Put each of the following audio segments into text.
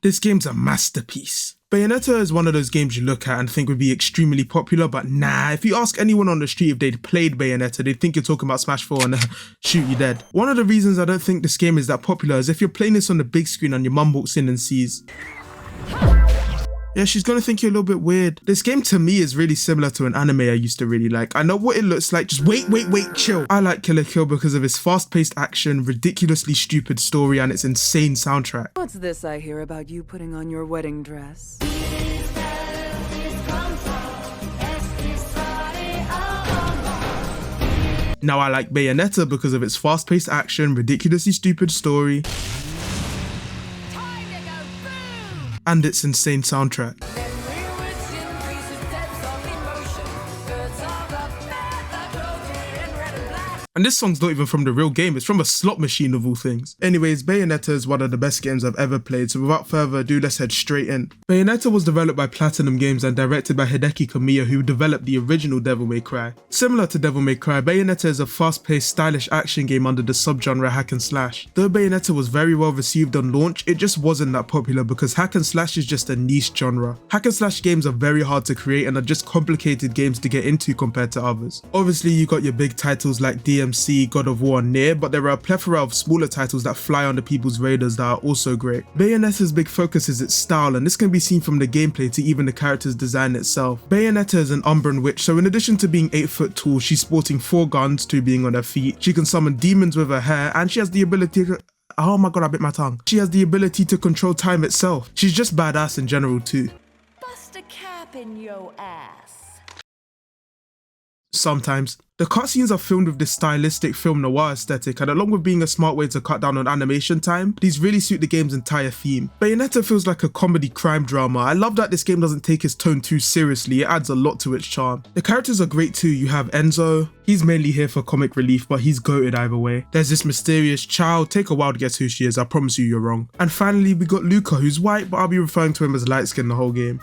This game's a masterpiece. Bayonetta is one of those games you look at and think would be extremely popular, but nah, if you ask anyone on the street if they'd played Bayonetta, they'd think you're talking about Smash 4 and shoot you dead. One of the reasons I don't think this game is that popular is if you're playing this on the big screen and your mum walks in and sees, yeah, she's gonna think you're a little bit weird. This game to me is really similar to an anime I used to really like. I know what it looks like, just wait, chill. I like Kill la Kill because of its fast-paced action, ridiculously stupid story, and its insane soundtrack. What's this I hear about you putting on your wedding dress? Now I like Bayonetta because of its fast-paced action, ridiculously stupid story, and its insane soundtrack. And this song's not even from the real game, it's from a slot machine of all things. Anyways, Bayonetta is one of the best games I've ever played, so without further ado, let's head straight in. Bayonetta was developed by Platinum Games and directed by Hideki Kamiya, who developed the original Devil May Cry. Similar to Devil May Cry, Bayonetta is a fast-paced, stylish action game under the subgenre hack and slash. Though Bayonetta was very well received on launch, it just wasn't that popular because hack and slash is just a niche genre. Hack and slash games are very hard to create and are just complicated games to get into compared to others. Obviously, you got your big titles like DMC, God of War, and Nier, but there are a plethora of smaller titles that fly under people's radars that are also great. Bayonetta's big focus is its style, and this can be seen from the gameplay to even the character's design itself. Bayonetta is an Umbran witch, so in addition to being 8 foot tall, she's sporting 4 guns, 2 being on her feet. She can summon demons with her hair, and she has the ability to... oh my god, I bit my tongue. She has the ability to control time itself. She's just badass in general too. Bust a cap in yo ass. Sometimes. The cutscenes are filmed with this stylistic film noir aesthetic, and along with being a smart way to cut down on animation time, these really suit the game's entire theme. Bayonetta feels like a comedy crime drama. I love that this game doesn't take its tone too seriously, it adds a lot to its charm. The characters are great too. You have Enzo, he's mainly here for comic relief, but he's goated either way. There's this mysterious child, take a while to guess who she is, I promise you you're wrong. And finally we got Luca, who's white, but I'll be referring to him as light skin the whole game.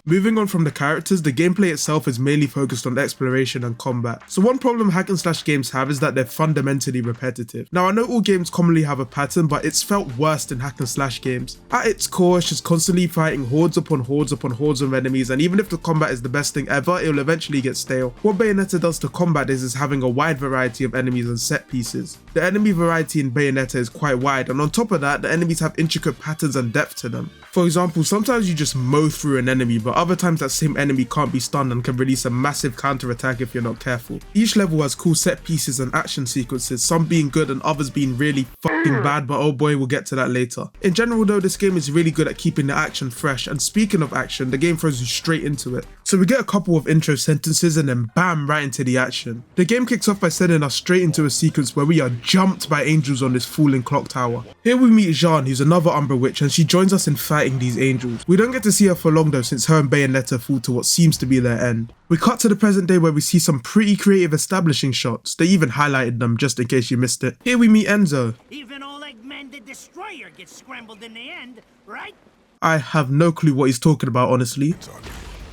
Moving on from the characters, the gameplay itself is mainly focused on exploration and combat. So one problem hack and slash games have is that they're fundamentally repetitive. Now I know all games commonly have a pattern, but it's felt worse than hack and slash games. At its core, it's just constantly fighting hordes upon hordes upon hordes of enemies, and even if the combat is the best thing ever, it'll eventually get stale. What Bayonetta does to combat this is having a wide variety of enemies and set pieces. The enemy variety in Bayonetta is quite wide, and on top of that, the enemies have intricate patterns and depth to them. For example, sometimes you just mow through an enemy, but other times that same enemy can't be stunned and can release a massive counter attack if you're not careful. Each level has cool set pieces and action sequences, some being good and others being really fucking bad, but oh boy, we'll get to that later. In general though, this game is really good at keeping the action fresh, and speaking of action, the game throws you straight into it. So we get a couple of intro sentences and then bam, right into the action. The game kicks off by sending us straight into a sequence where we are jumped by angels on this falling clock tower. Here we meet Jeanne, who's another Umbra witch, and she joins us in fighting these angels. We don't get to see her for long though, since her and Bayonetta fall to what seems to be their end. We cut to the present day where we see some pretty creative establishing shots. They even highlighted them just in case you missed it. Here we meet Enzo. Even old Eggman the Destroyer gets scrambled in the end, right? I have no clue what he's talking about, honestly.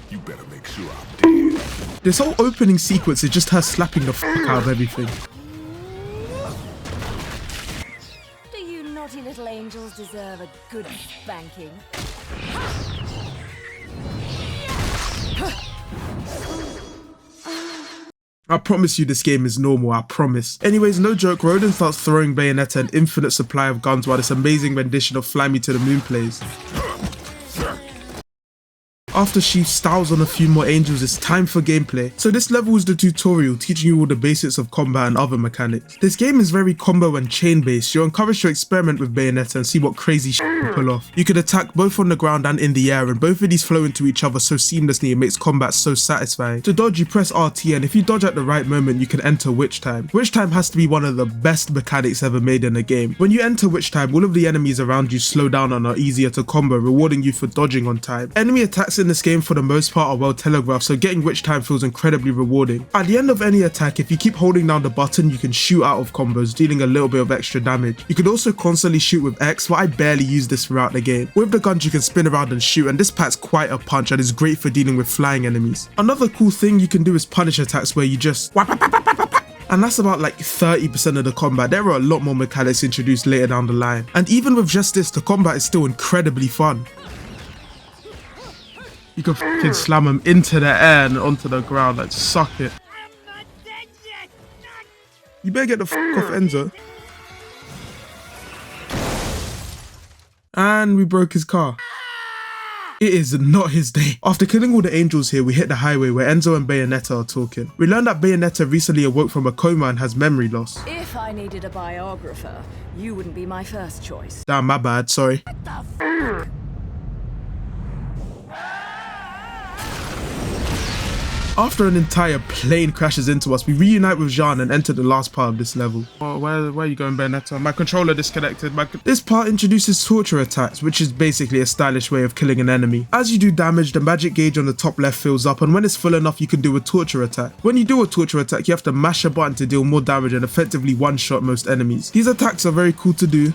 You better make sure I'm dead. This whole opening sequence is just her slapping the fuck out of everything. Do you naughty little angels deserve a good spanking? I promise you this game is normal, I promise. Anyways, no joke, Rodin starts throwing Bayonetta an infinite supply of guns while this amazing rendition of Fly Me to the Moon plays. After she styles on a few more angels, it's time for gameplay. So this level is the tutorial, teaching you all the basics of combat and other mechanics. This game is very combo and chain based. You're encouraged to experiment with Bayonetta and see what crazy shit you pull off. You can attack both on the ground and in the air, and both of these flow into each other so seamlessly it makes combat so satisfying. To dodge, you press RT, and if you dodge at the right moment, you can enter Witch Time. Witch Time has to be one of the best mechanics ever made in a game. When you enter Witch Time, all of the enemies around you slow down and are easier to combo, rewarding you for dodging on time. Enemy attacks in this game for the most part are well telegraphed, so getting Witch Time feels incredibly rewarding. At the end of any attack, if you keep holding down the button, you can shoot out of combos, dealing a little bit of extra damage. You can also constantly shoot with X, but I barely use this throughout the game. With the guns you can spin around and shoot, and this packs quite a punch and is great for dealing with flying enemies. Another cool thing you can do is punish attacks where you just And that's about like 30% of the combat. There are a lot more mechanics introduced later down the line. And even with just this, the combat is still incredibly fun. You can fucking slam him into the air and onto the ground, like suck it. I'm not dead yet! You better get the fuck off Enzo. And we broke his car. It is not his day. After killing all the angels here, we hit the highway where Enzo and Bayonetta are talking. We learned that Bayonetta recently awoke from a coma and has memory loss. If I needed a biographer, you wouldn't be my first choice. Damn, my bad, sorry. What the fuck? After an entire plane crashes into us, we reunite with Jean and enter the last part of this level. Oh, where are you going, Bayonetta? My controller disconnected. This part introduces torture attacks, which is basically a stylish way of killing an enemy. As you do damage, the magic gauge on the top left fills up, and when it's full enough, you can do a torture attack. When you do a torture attack, you have to mash a button to deal more damage and effectively one-shot most enemies. These attacks are very cool to do.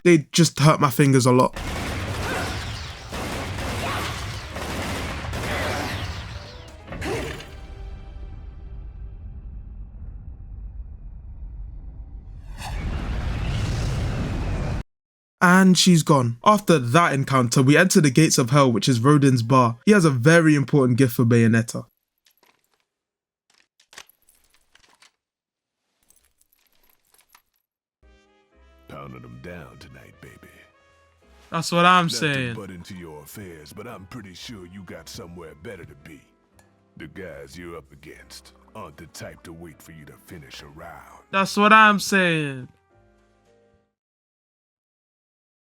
They just hurt my fingers a lot. And she's gone. After that encounter, we enter the gates of hell, which is Rodin's bar. He has a very important gift for Bayonetta. Pounding them down tonight, baby. That's what I'm Not to saying. butt into your affairs, but I'm pretty sure you got somewhere better to be. The guys you're up against aren't the type to wait for you to finish a round. That's what I'm saying.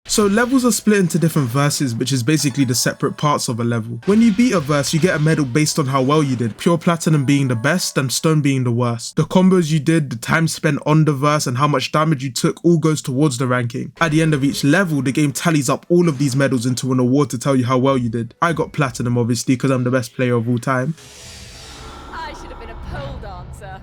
So levels are split into different verses, which is basically the separate parts of a level. When you beat a verse, you get a medal based on how well you did, pure platinum being the best and stone being the worst. The combos you did, the time spent on the verse, and how much damage you took all goes towards the ranking. At the end of each level, the game tallies up all of these medals into an award to tell you how well you did. I got platinum obviously because I'm the best player of all time. I should have been a pole dancer.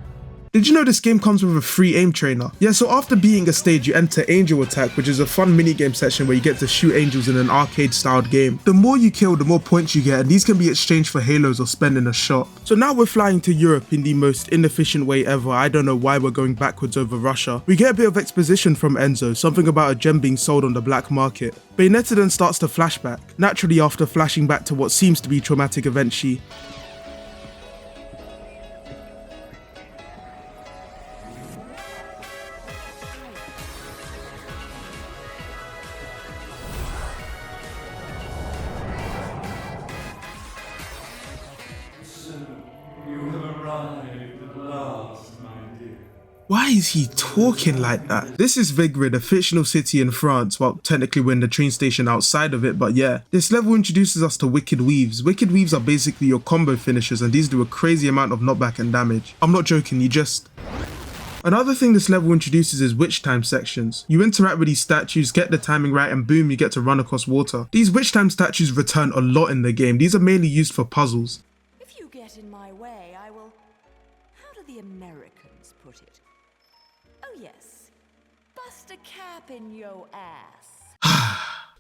Did you know this game comes with a free aim trainer? Yeah, so after beating a stage, you enter Angel Attack, which is a fun minigame section where you get to shoot angels in an arcade-styled game. The more you kill, the more points you get, and these can be exchanged for halos or spent in a shop. So now we're flying to Europe in the most inefficient way ever. I don't know why we're going backwards over Russia. We get a bit of exposition from Enzo, something about a gem being sold on the black market. Bayonetta then starts to flashback. Naturally, after flashing back to what seems to be traumatic events, she... Why is he talking like that? This is Vigrid, a fictional city in France. Well, technically we're in the train station outside of it, but yeah. This level introduces us to Wicked Weaves. Wicked Weaves are basically your combo finishers, and these do a crazy amount of knockback and damage. I'm not joking, you just... Another thing this level introduces is witch time sections. You interact with these statues, get the timing right, and boom, you get to run across water. These witch time statues return a lot in the game. These are mainly used for puzzles. If you get in my way, I will... How do the Americans put it? Oh yes. Bust a cap in your ass.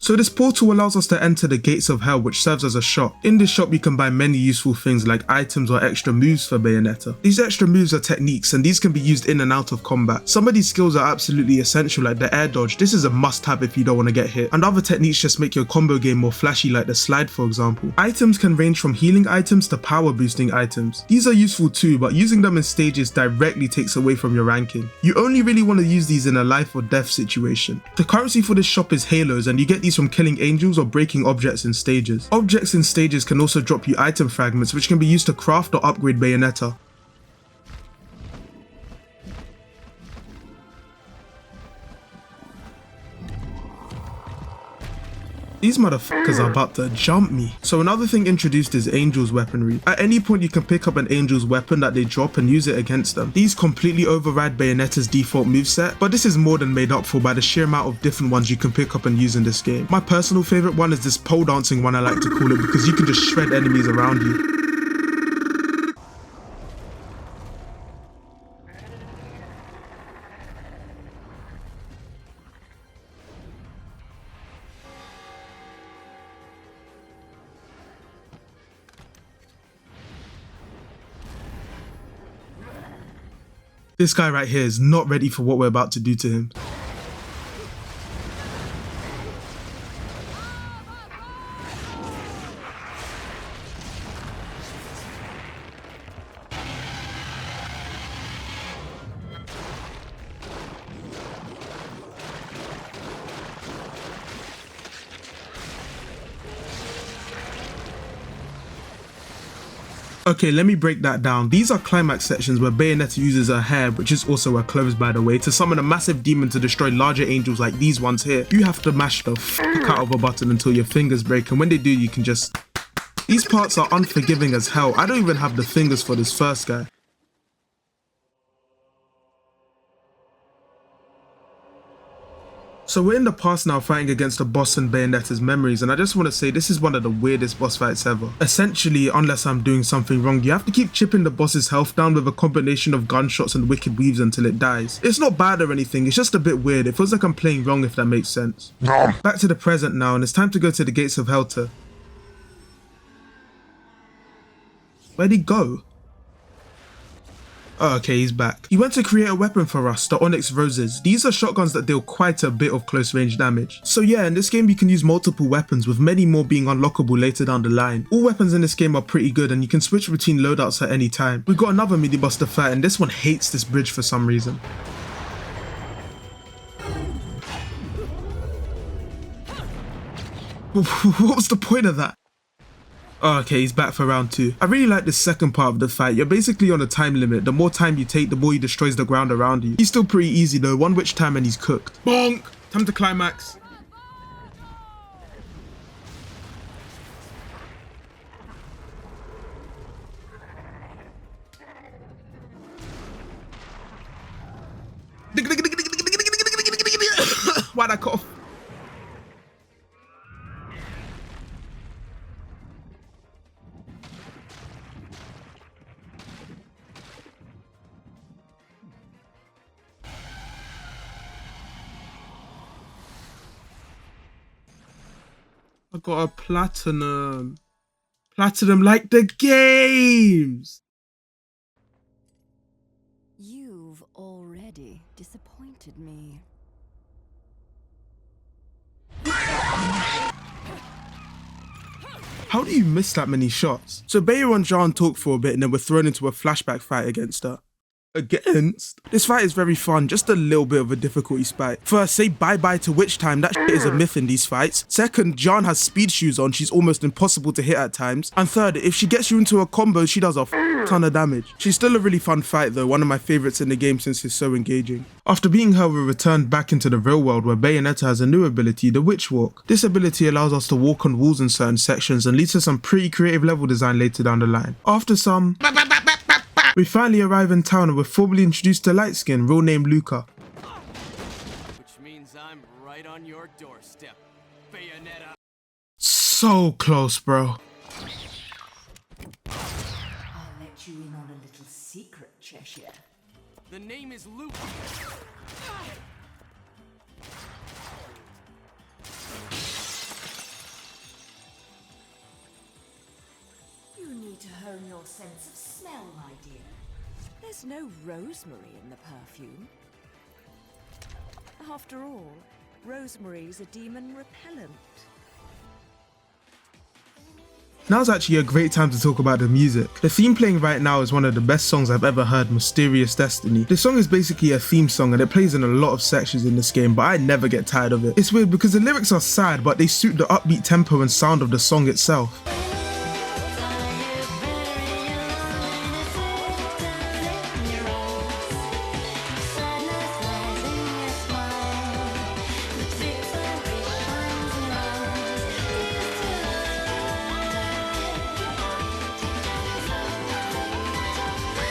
So this portal allows us to enter the gates of hell, which serves as a shop. In this shop you can buy many useful things like items or extra moves for Bayonetta. These extra moves are techniques, and these can be used in and out of combat. Some of these skills are absolutely essential, like the air dodge. This is a must have if you don't want to get hit. And other techniques just make your combo game more flashy, like the slide for example. Items can range from healing items to power boosting items. These are useful too, but using them in stages directly takes away from your ranking. You only really want to use these in a life or death situation. The currency for this shop is halos, and you get these from killing angels or breaking objects in stages. Objects in stages can also drop you item fragments, which can be used to craft or upgrade Bayonetta. These motherfuckers are about to jump me. So another thing introduced is Angel's weaponry. At any point you can pick up an Angel's weapon that they drop and use it against them. These completely override Bayonetta's default moveset, but this is more than made up for by the sheer amount of different ones you can pick up and use in this game. My personal favourite one is this pole dancing one, I like to call it, because you can just shred enemies around you. This guy right here is not ready for what we're about to do to him. Okay, let me break that down. These are climax sections where Bayonetta uses her hair, which is also her clothes by the way, to summon a massive demon to destroy larger angels like these ones here. You have to mash the fuck out of a button until your fingers break, and when they do, you can just... These parts are unforgiving as hell. I don't even have the fingers for this first guy. So we're in the past now fighting against a boss in Bayonetta's memories, and I just want to say this is one of the weirdest boss fights ever. Essentially, unless I'm doing something wrong, you have to keep chipping the boss's health down with a combination of gunshots and wicked weaves until it dies. It's not bad or anything, it's just a bit weird. It feels like I'm playing wrong, if that makes sense. Back to the present now, and it's time to go to the gates of hell to... Where'd he go? Oh, okay, he's back. He went to create a weapon for us, the Onyx Roses. These are shotguns that deal quite a bit of close range damage. So yeah, in this game you can use multiple weapons, with many more being unlockable later down the line. All weapons in this game are pretty good, and you can switch between loadouts at any time. We got another mini boss to fight, and this one hates this bridge for some reason. What was the point of that? Oh, okay, he's back for round 2. I really like this second part of the fight. You're basically on a time limit. The more time you take, the more he destroys the ground around you. He's still pretty easy though. One witch time and he's cooked. Bonk! Time to climax. Why'd I cough? I got a platinum. Platinum like the games! You've already disappointed me. How do you miss that many shots? So Bayo and Jean talk for a bit and then we're thrown into a flashback fight against her. This fight is very fun, just a little bit of a difficulty spike. First, say bye-bye to witch time, that shit is a myth in these fights. Second, Jean has speed shoes on, she's almost impossible to hit at times. And third, if she gets you into a combo, she does a ton of damage. She's still a really fun fight though, one of my favourites in the game since it's so engaging. After beating her, we're returned back into the real world where Bayonetta has a new ability, the Witch Walk. This ability allows us to walk on walls in certain sections and leads to some pretty creative level design later down the line. After some... We finally arrive in town and we're formally introduced to Lightskin, real name Luca. Which means I'm right on your doorstep, Bayonetta. So close, bro. I'll let you in on a little secret, Cheshire. The name is Luke. You need to hone your sense of smell, my dear. There's no rosemary in the perfume. After all, rosemary's a demon repellent. Now's actually a great time to talk about the music. The theme playing right now is one of the best songs I've ever heard, Mysterious Destiny. This song is basically a theme song and it plays in a lot of sections in this game, but I never get tired of it. It's weird because the lyrics are sad, but they suit the upbeat tempo and sound of the song itself.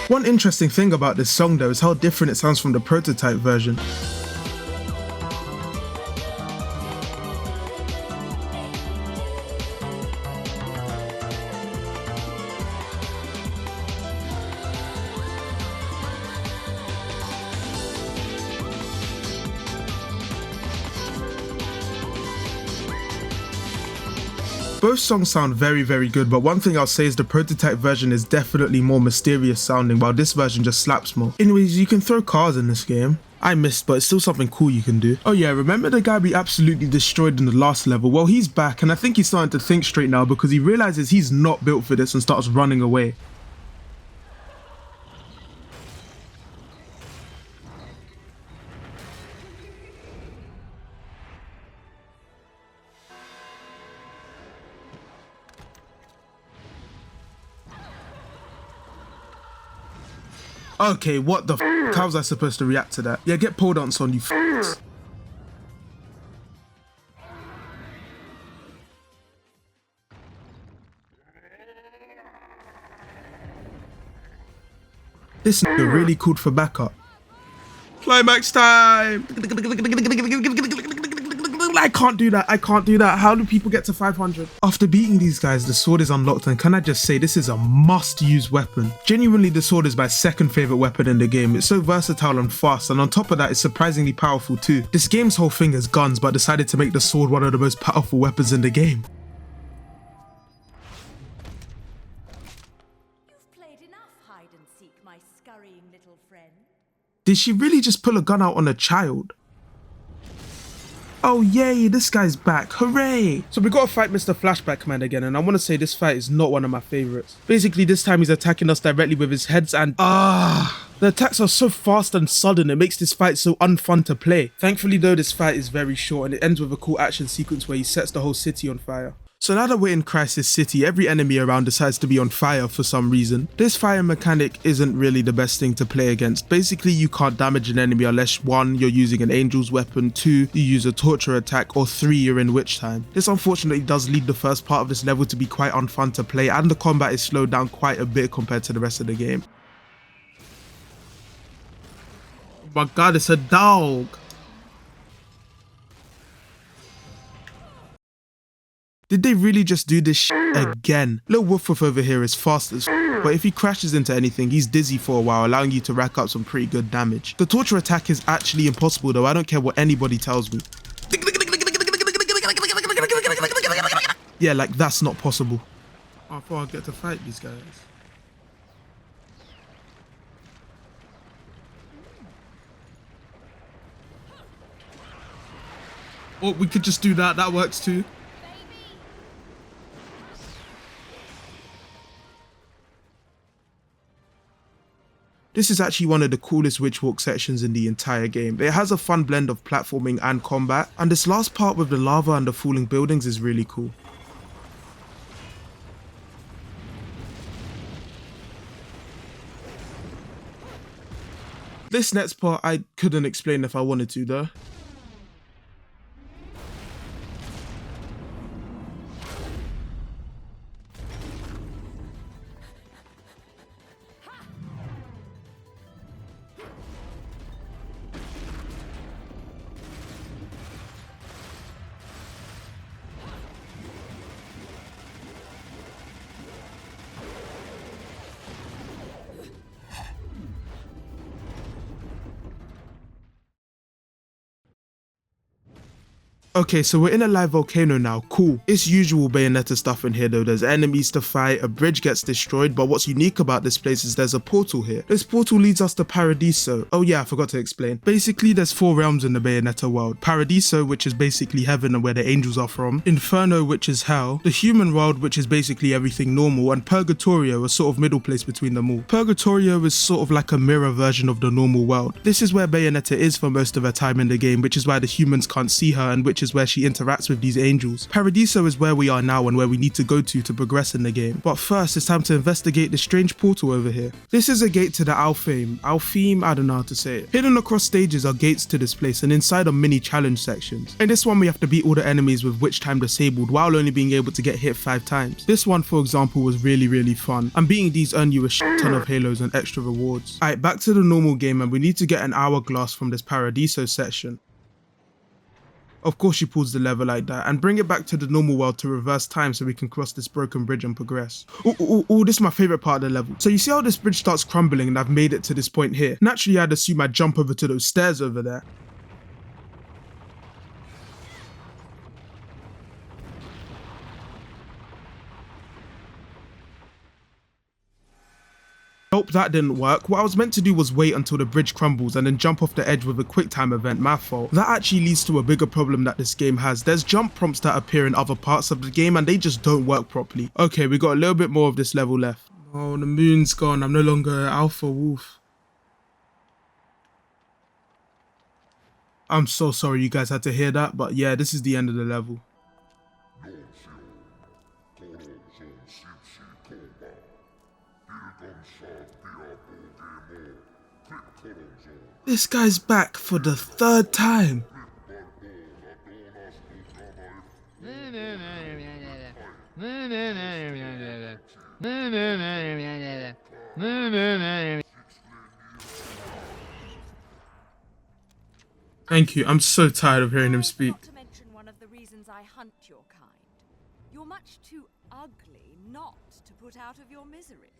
One interesting thing about this song though is how different it sounds from the prototype version. Both songs sound very, very good, but one thing I'll say is the prototype version is definitely more mysterious sounding, while this version just slaps more. Anyways, you can throw cars in this game. I missed, but it's still something cool you can do. Oh yeah, remember the guy we absolutely destroyed in the last level? Well, he's back, and I think he's starting to think straight now because he realizes he's not built for this and starts running away. Okay, what the f***? How was I supposed to react to that? Yeah, get pole dance on, you f***s. This nigga really called for backup. Climax time! I can't do that, I can't do that. How do people get to 500? After beating these guys, the sword is unlocked, and can I just say, this is a must-use weapon. Genuinely, the sword is my second favourite weapon in the game. It's so versatile and fast, and on top of that, it's surprisingly powerful too. This game's whole thing is guns, but decided to make the sword one of the most powerful weapons in the game. You've played enough hide and seek, my scurrying little friend. Did she really just pull a gun out on a child? Oh yay, this guy's back, hooray! So we gotta fight Mr. Flashback Man again, and I wanna say this fight is not one of my favorites. Basically this time he's attacking us directly with his heads and the attacks are so fast and sudden, it makes this fight so unfun to play. Thankfully though, this fight is very short and it ends with a cool action sequence where he sets the whole city on fire. So now that we're in Crisis City, every enemy around decides to be on fire for some reason. This fire mechanic isn't really the best thing to play against. Basically, you can't damage an enemy unless 1, you're using an angel's weapon, 2, you use a torture attack, or 3, you're in witch time. This unfortunately does lead the first part of this level to be quite unfun to play, and the combat is slowed down quite a bit compared to the rest of the game. Oh my god, it's a dog! Did they really just do this shit again? Lil Woof over here is fast as but if he crashes into anything, he's dizzy for a while, allowing you to rack up some pretty good damage. The torture attack is actually impossible though, I don't care what anybody tells me. Yeah, like that's not possible. I thought I'd get to fight these guys. Oh, we could just do that, that works too. This is actually one of the coolest witch walk sections in the entire game. It has a fun blend of platforming and combat, and this last part with the lava and the falling buildings is really cool. This next part I couldn't explain if I wanted to though. Okay, so we're in a live volcano now, cool. It's usual Bayonetta stuff in here though, there's enemies to fight, a bridge gets destroyed, but what's unique about this place is there's a portal here. This portal leads us to Paradiso. Oh yeah, I forgot to explain. Basically there's 4 realms in the Bayonetta world. Paradiso, which is basically heaven and where the angels are from, Inferno, which is hell, the human world, which is basically everything normal, and Purgatorio, a sort of middle place between them all. Purgatorio is sort of like a mirror version of the normal world. This is where Bayonetta is for most of her time in the game, which is why the humans can't see her and which is where she interacts with these angels. Paradiso is where we are now and where we need to go to progress in the game. But first, it's time to investigate this strange portal over here. This is a gate to the Alfheim. Alfheim? I don't know how to say it. Hidden across stages are gates to this place, and inside are mini challenge sections. In this one, we have to beat all the enemies with witch time disabled while only being able to get hit 5 times. This one, for example, was really fun, and beating these earn you a shit ton of halos and extra rewards. Alright, back to the normal game, and we need to get an hourglass from this Paradiso section. Of course she pulls the lever like that, and bring it back to the normal world to reverse time so we can cross this broken bridge and progress. Ooh, this is my favourite part of the level. So you see how this bridge starts crumbling and I've made it to this point here. Naturally I'd assume I'd jump over to those stairs over there. Help, that didn't work. What I was meant to do was wait until the bridge crumbles and then jump off the edge with a quick time event, my fault. That actually leads to a bigger problem that this game has. There's jump prompts that appear in other parts of the game and they just don't work properly. Okay, we got a little bit more of this level left. Oh, the moon's gone. I'm no longer Alpha Wolf. I'm so sorry you guys had to hear that, but yeah, this is the end of the level. This guy's back for the 3rd time. Thank you. I'm so tired of hearing him speak. Not to mention one of the reasons I hunt your kind. You're much too ugly not to put out of your misery.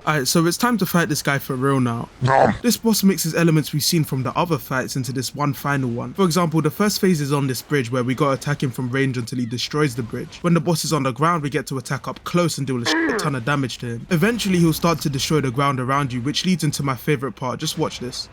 Alright, so it's time to fight this guy for real now. This boss mixes elements we've seen from the other fights into this one final one. For example, the first phase is on this bridge where we gotta attack him from range until he destroys the bridge. When the boss is on the ground, we get to attack up close and deal a shit ton of damage to him. Eventually, he'll start to destroy the ground around you, which leads into my favorite part. Just watch this.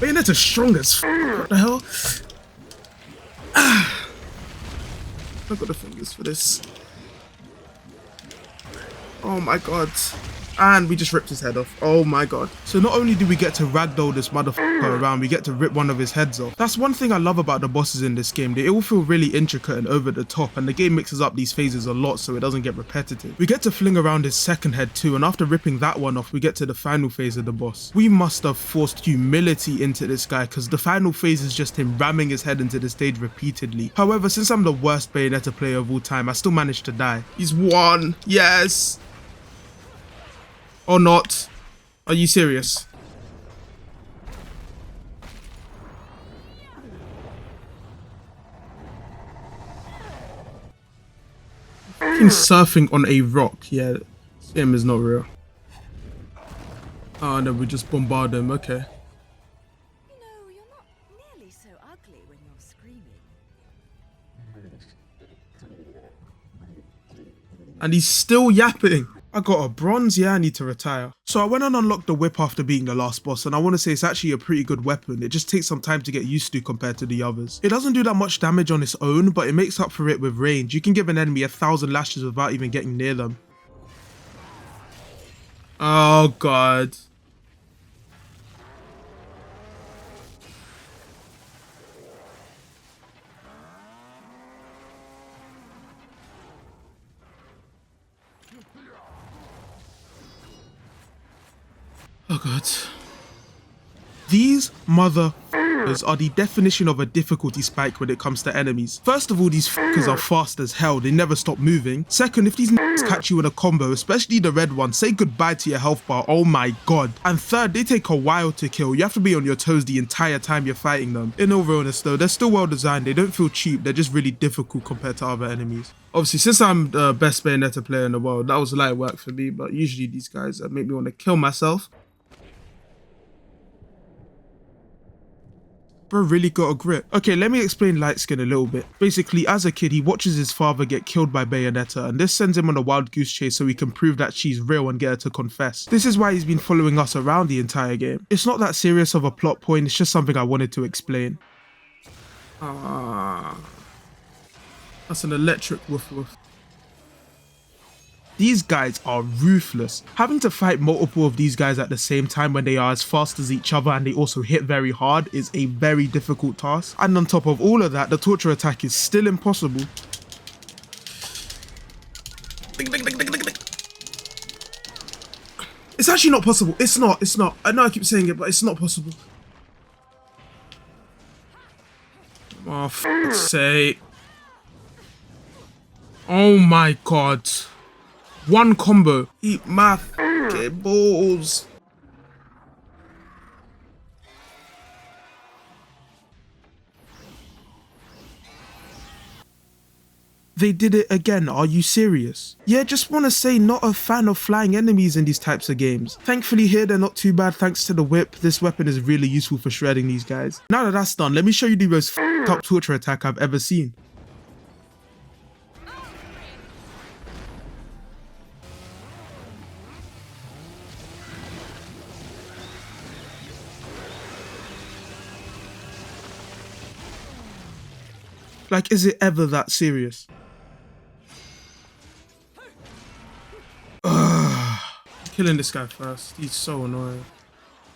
Bayonetta's strong as f. What the hell? I've got the fingers for this. Oh my god. And we just ripped his head off. Oh my god. So not only do we get to ragdoll this motherfucker around, we get to rip one of his heads off. That's one thing I love about the bosses in this game. They all feel really intricate and over the top, and the game mixes up these phases a lot so it doesn't get repetitive. We get to fling around his second head too, and after ripping that one off, we get to the final phase of the boss. We must have forced humility into this guy, because the final phase is just him ramming his head into the stage repeatedly. However, since I'm the worst Bayonetta player of all time, I still managed to die. He's won. Yes. Or not. Are you serious? Fucking surfing on a rock. Yeah, this game is not real. Oh, no, we just bombard him. Okay. You know, you're not nearly so ugly when you're screaming. And he's still yapping. I got a bronze, yeah, I need to retire. So I went and unlocked the whip after being the last boss, and I want to say it's actually a pretty good weapon. It just takes some time to get used to compared to the others. It doesn't do that much damage on its own, but it makes up for it with range. You can give an enemy 1,000 lashes without even getting near them. Oh god. Oh god. These motherfuckers are the definition of a difficulty spike when it comes to enemies. First of all, these fuckers are fast as hell, they never stop moving. Second, if these catch you in a combo, especially the red one, say goodbye to your health bar, oh my god. And third, they take a while to kill. You have to be on your toes the entire time you're fighting them. In all realness though, they're still well designed, they don't feel cheap, they're just really difficult compared to other enemies. Obviously, since I'm the best Bayonetta player in the world, that was light work for me, but usually these guys make me want to kill myself. Bro really got a grip. Okay, let me explain light skin a little bit. Basically, as a kid, he watches his father get killed by Bayonetta, and this sends him on a wild goose chase so he can prove that she's real and get her to confess. This is why he's been following us around the entire game. It's not that serious of a plot point, it's just something I wanted to explain. That's an electric woof woof. These guys are ruthless. Having to fight multiple of these guys at the same time when they are as fast as each other and they also hit very hard is a very difficult task. And on top of all of that, the torture attack is still impossible. It's actually not possible. It's not. I know I keep saying it, but it's not possible. Oh, for fuck's sake. Oh my god. One combo. Eat my fucking balls. They did it again, are you serious? Yeah, just wanna say not a fan of flying enemies in these types of games. Thankfully here they're not too bad thanks to the whip. This weapon is really useful for shredding these guys. Now that that's done, let me show you the most f***ed up torture attack I've ever seen. Like, is it ever that serious? Ugh. Killing this guy first. He's so annoying.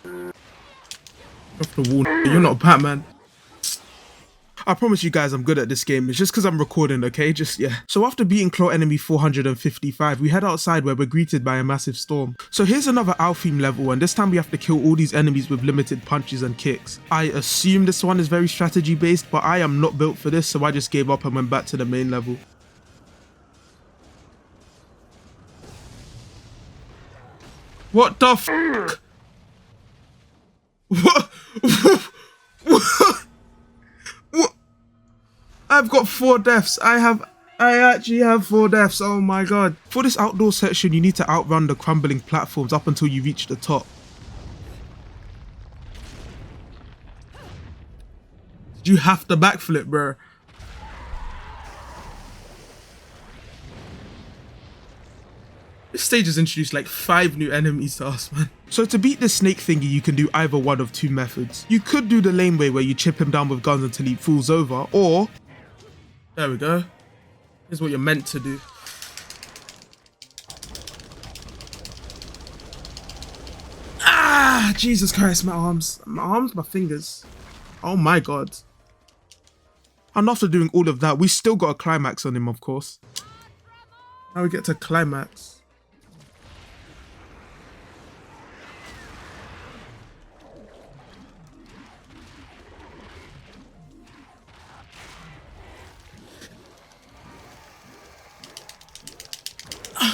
Off the wall. You're not Batman. I promise you guys I'm good at this game. It's just because I'm recording, okay? Just, yeah. So after beating Claw Enemy 455, we head outside where we're greeted by a massive storm. So here's another Altheme level, and this time we have to kill all these enemies with limited punches and kicks. I assume this one is very strategy based, but I am not built for this, so I just gave up and went back to the main level. What the f***? What? What? I've got 4 deaths. I actually have 4 deaths. Oh my god. For this outdoor section, you need to outrun the crumbling platforms up until you reach the top. You have to backflip, bro. This stage has introduced like 5 new enemies to us, man. So to beat this snake thingy, you can do either one of 2 methods. You could do the lame way where you chip him down with guns until he falls over, or... There we go. Here's what you're meant to do. Ah! Jesus Christ, my arms. My fingers. Oh my god. And after doing all of that, we still got a climax on him, of course. Now we get to climax.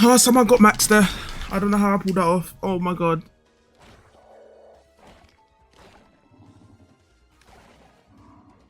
Oh, someone got Max there. I don't know how I pulled that off. Oh my god.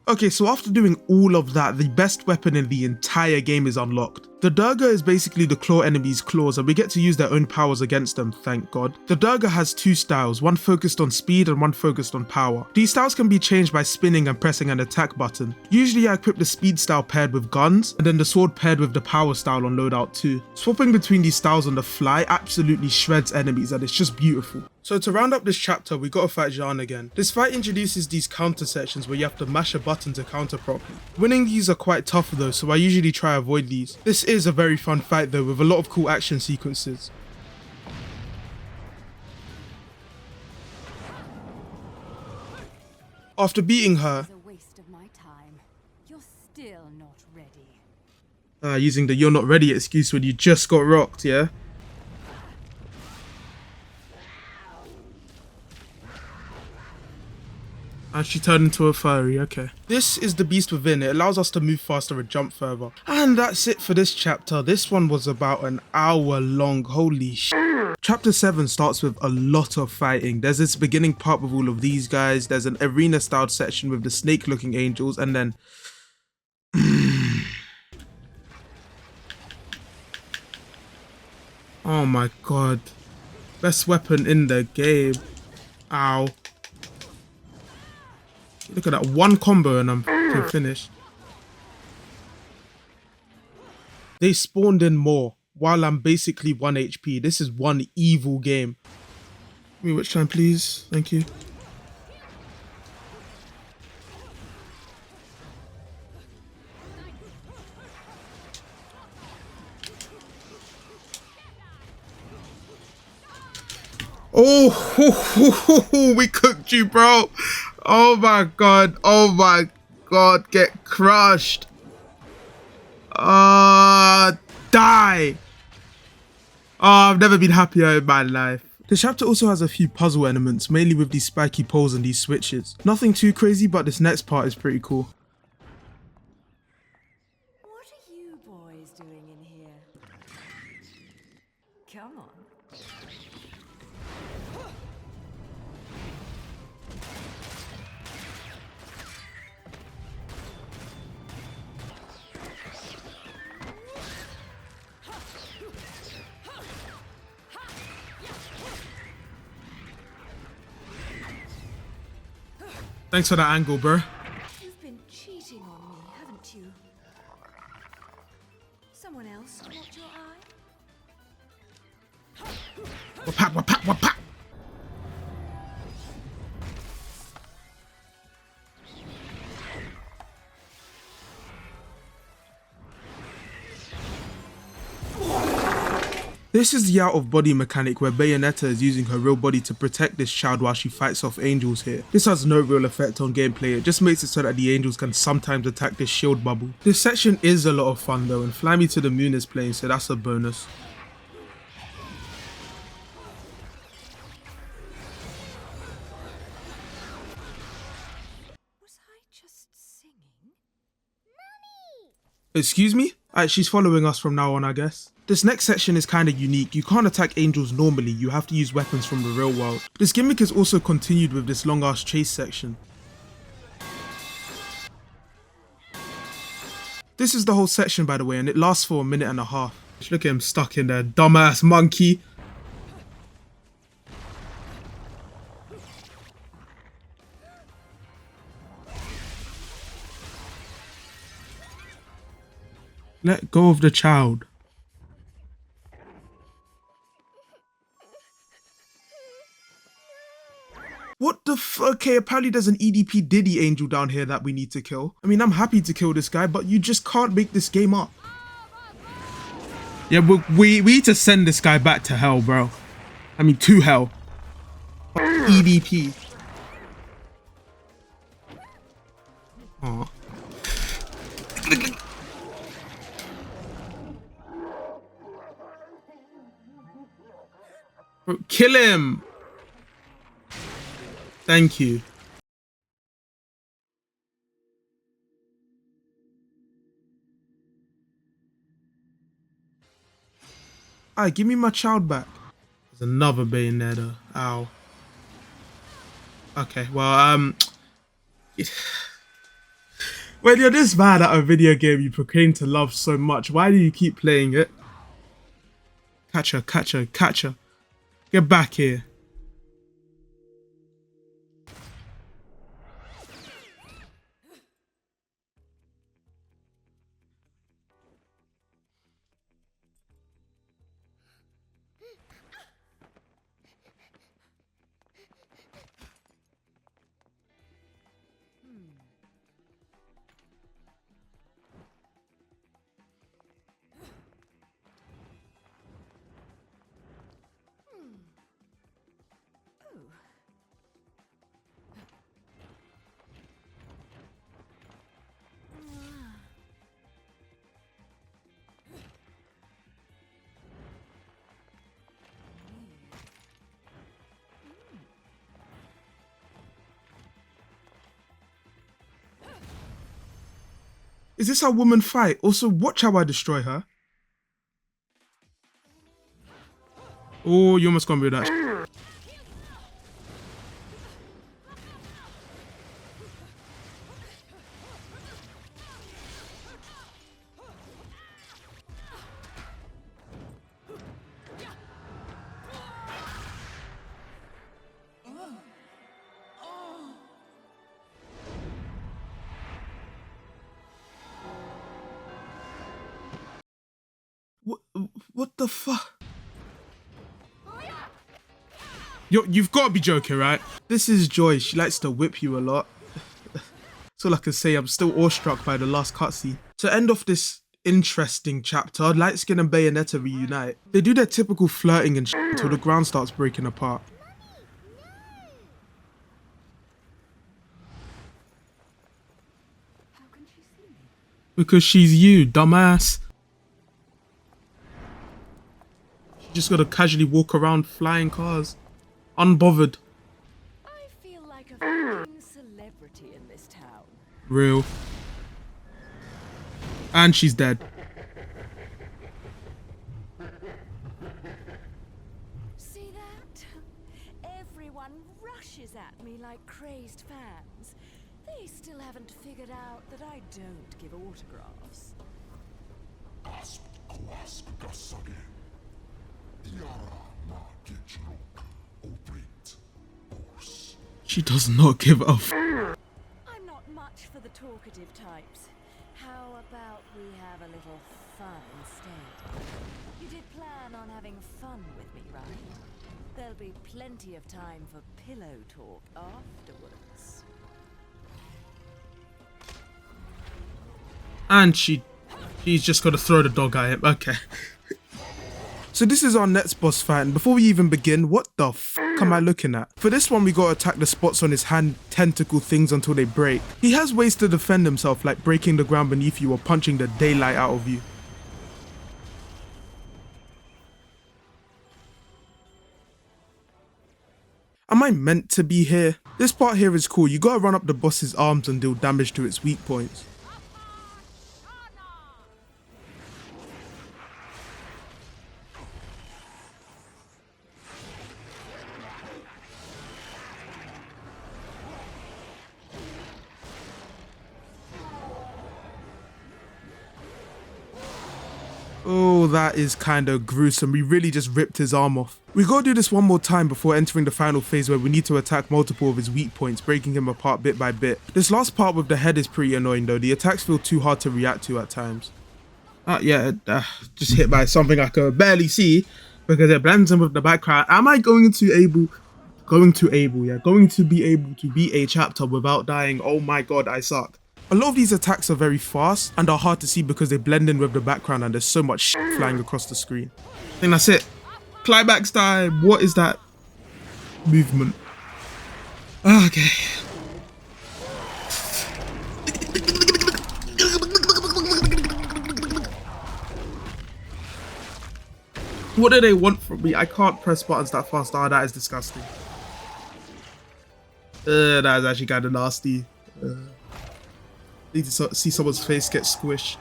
Okay, so after doing all of that, the best weapon in the entire game is unlocked. The Durga is basically the claw enemy's claws, and we get to use their own powers against them, thank god. The Durga has 2 styles, one focused on speed and one focused on power. These styles can be changed by spinning and pressing an attack button. Usually I equip the speed style paired with guns, and then the sword paired with the power style on loadout too. Swapping between these styles on the fly absolutely shreds enemies, and it's just beautiful. So to round up this chapter, we gotta fight Jean again. This fight introduces these counter sections where you have to mash a button to counter properly. Winning these are quite tough though, so I usually try to avoid these. This is a very fun fight though, with a lot of cool action sequences. After beating her, It's a waste of my time. You're still not ready. using the "you're not ready" excuse when you just got rocked, yeah? And she turned into a furry, okay. This is the beast within. It allows us to move faster and jump further. And that's it for this chapter. This one was about an hour long, holy sh**. Chapter 7 starts with a lot of fighting. There's this beginning part with all of these guys. There's an arena styled section with the snake looking angels, and then... Oh my god. Best weapon in the game. Ow. Look at that one combo and I'm finished. They spawned in more while I'm basically 1 HP. This is one evil game. Give me which time, please. Thank you. Oh, we cooked you, bro. Oh my god. Oh my god. Get crushed. Die. Oh, I've never been happier in my life. The chapter also has a few puzzle elements, mainly with these spiky poles and these switches. Nothing too crazy, but this next part is pretty cool. What are you boys doing in here? Come on. Thanks for that angle, bro. You've been cheating on me, haven't you? Someone else caught your eye? Wapap, wapap, wapap. This is the out-of-body mechanic where Bayonetta is using her real body to protect this child while she fights off angels here. This has no real effect on gameplay, it just makes it so that the angels can sometimes attack this shield bubble. This section is a lot of fun though, and Fly Me to the Moon is playing, so that's a bonus. Was I just singing? Excuse me? Alright, she's following us from now on, I guess. This next section is kinda unique. You can't attack angels normally, you have to use weapons from the real world. This gimmick is also continued with this long ass chase section. This is the whole section by the way, and it lasts for 1.5 minutes. Look at him stuck in there, dumbass monkey. Let go of the child. What the fuck? Okay, apparently there's an EDP Diddy angel down here that we need to kill. I mean, I'm happy to kill this guy, but you just can't make this game up. Yeah, we need to send this guy back to hell, bro. I mean, to hell. EDP. Aw. Bro, kill him. Thank you. Alright, give me my child back. There's another Bayonetta. Ow. Okay, well, when you're this bad at a video game you proclaim to love so much, why do you keep playing it? Catch her, catch her, catch her. Get back here. Is this how women fight? Also, watch how I destroy her. Oh, you almost gonna be that. What the fuck? You've got to be joking, right? This is Joy. She likes to whip you a lot. That's all I can say. I'm still awestruck by the last cutscene. To end off this interesting chapter, Lightskin and Bayonetta reunite. They do their typical flirting and shit until the ground starts breaking apart. How can she see me? Because she's you, dumbass. You just gotta casually walk around flying cars. Unbothered. I feel like a fucking celebrity in this town. Real. And she's dead. See that? Everyone rushes at me like crazed fans. They still haven't figured out that I don't give autographs. She does not give a f. much for the talkative types. How about we have a little fun instead? You did plan on having fun with me, right? There'll be plenty of time for pillow talk afterwards. And she's just gonna throw the dog at him. Okay. So this is our next boss fight, and before we even begin, what the f am I looking at? For this one, we gotta attack the spots on his hand tentacle things until they break. He has ways to defend himself, like breaking the ground beneath you or punching the daylight out of you. Am I meant to be here? This part here is cool. You gotta run up the boss's arms and deal damage to its weak points. Oh, that is kinda gruesome. We really just ripped his arm off. We gotta do this one more time before entering the final phase where we need to attack multiple of his weak points, breaking him apart bit by bit. This last part with the head is pretty annoying though. The attacks feel too hard to react to at times. Just hit by something I could barely see because it blends in with the background. Am I going to be able to beat a chapter without dying? Oh my god, I suck. A lot of these attacks are very fast and are hard to see because they blend in with the background and there's so much shit flying across the screen. I think that's it. Climax time. What is that movement? Okay. What do they want from me? I can't press buttons that fast. Ah, that is disgusting. That is actually kind of nasty. Need to see someone's face get squished.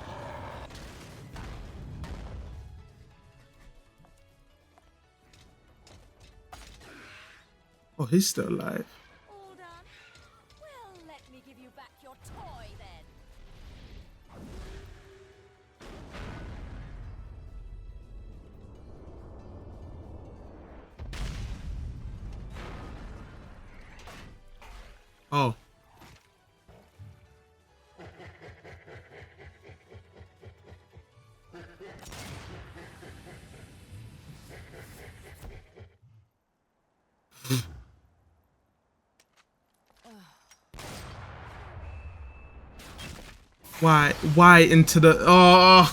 Oh, he's still alive. All done? Well, let me give you back your toy then. Oh. Why into the... Oh,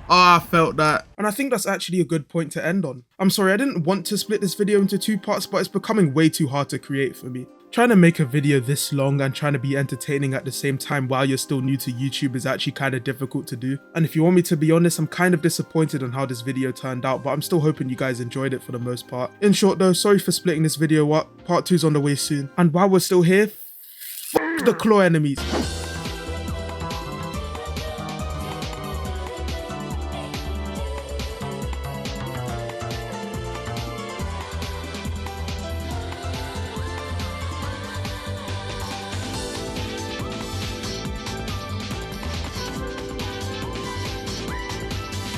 I felt that. And I think that's actually a good point to end on. I'm sorry, I didn't want to split this video into 2 parts, but it's becoming way too hard to create for me. Trying to make a video this long and trying to be entertaining at the same time while you're still new to YouTube is actually kind of difficult to do. And if you want me to be honest, I'm kind of disappointed on how this video turned out, but I'm still hoping you guys enjoyed it for the most part. In short though, sorry for splitting this video up. Part 2's on the way soon. And while we're still here, f the claw enemies.